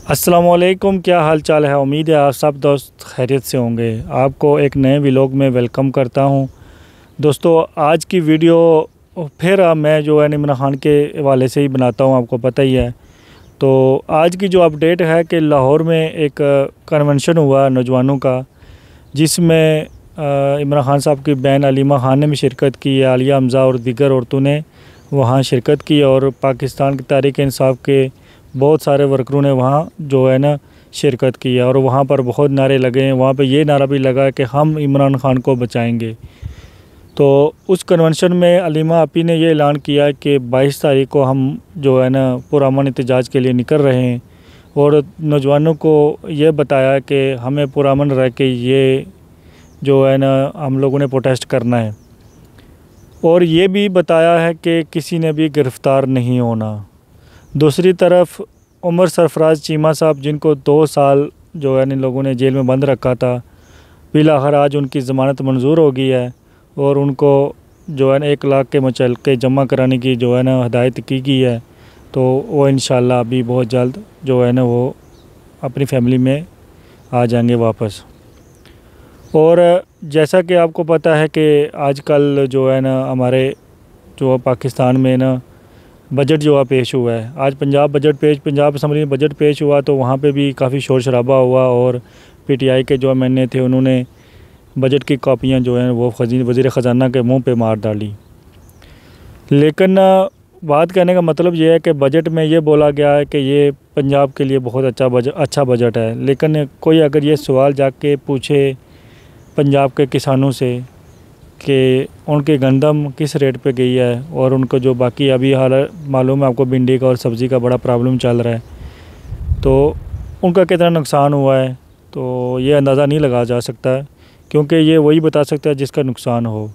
अस्सलामुअलैकुम, क्या हाल चाल है। उम्मीद है आप सब दोस्त खैरियत से होंगे। आपको एक नए व्लॉग में वेलकम करता हूं। दोस्तों, आज की वीडियो फिर मैं जो है इमरान खान के हवाले से ही बनाता हूं, आपको पता ही है। तो आज की जो अपडेट है कि लाहौर में एक कन्वेंशन हुआ नौजवानों का, जिसमें इमरान खान साहब की बहन अलीमा खान ने भी शिरकत की है। आलिया हमज़ा और दीगर औरतों ने वहाँ शिरकत की और पाकिस्तान की तहरीक इंसाफ के बहुत सारे वर्करों ने वहाँ जो है ना शिरकत की है। और वहाँ पर बहुत नारे लगे हैं। वहाँ पे ये नारा भी लगा है कि हम इमरान खान को बचाएंगे। तो उस कन्वेंशन में अलीमा आपी ने ये ऐलान किया कि 22 तारीख को हम जो है ना पुरअमन एहतजाज के लिए निकल रहे हैं और नौजवानों को ये बताया कि हमें पुरअमन रह के ये जो है ना हम लोगों ने प्रोटेस्ट करना है। और ये भी बताया है कि किसी ने भी गिरफ़्तार नहीं होना। दूसरी तरफ उमर सरफराज चीमा साहब, जिनको 2 साल जो है इन लोगों ने जेल में बंद रखा था, बिलाखिर आज उनकी ज़मानत मंजूर हो गई है और उनको जो है ना 1 लाख के मुचलके जमा कराने की जो है ना हदायत की गई है। तो वो इंशाल्लाह अभी बहुत जल्द जो है ना वो अपनी फैमिली में आ जाएंगे वापस। और जैसा कि आपको पता है कि आजकल जो है ना हमारे जो पाकिस्तान में ना बजट जो है पेश हुआ है। आज पंजाब असम्बली में बजट पेश हुआ, तो वहाँ पे भी काफ़ी शोर शराबा हुआ और पीटीआई के जो एमएनए थे उन्होंने बजट की कॉपियाँ जो हैं वो वज़ीर ख़जाना के मुंह पे मार डाली। लेकिन बात कहने का मतलब ये है कि बजट में ये बोला गया है कि ये पंजाब के लिए बहुत अच्छा बजट है। लेकिन कोई अगर ये सवाल जाके पूछे पंजाब के किसानों से कि उनकी गंदम किस रेट पे गई है और उनको जो बाकी अभी हाल मालूम है आपको, भिंडी का और सब्ज़ी का बड़ा प्रॉब्लम चल रहा है, तो उनका कितना नुकसान हुआ है, तो ये अंदाज़ा नहीं लगाया जा सकता है, क्योंकि ये वही बता सकता है जिसका नुकसान हो।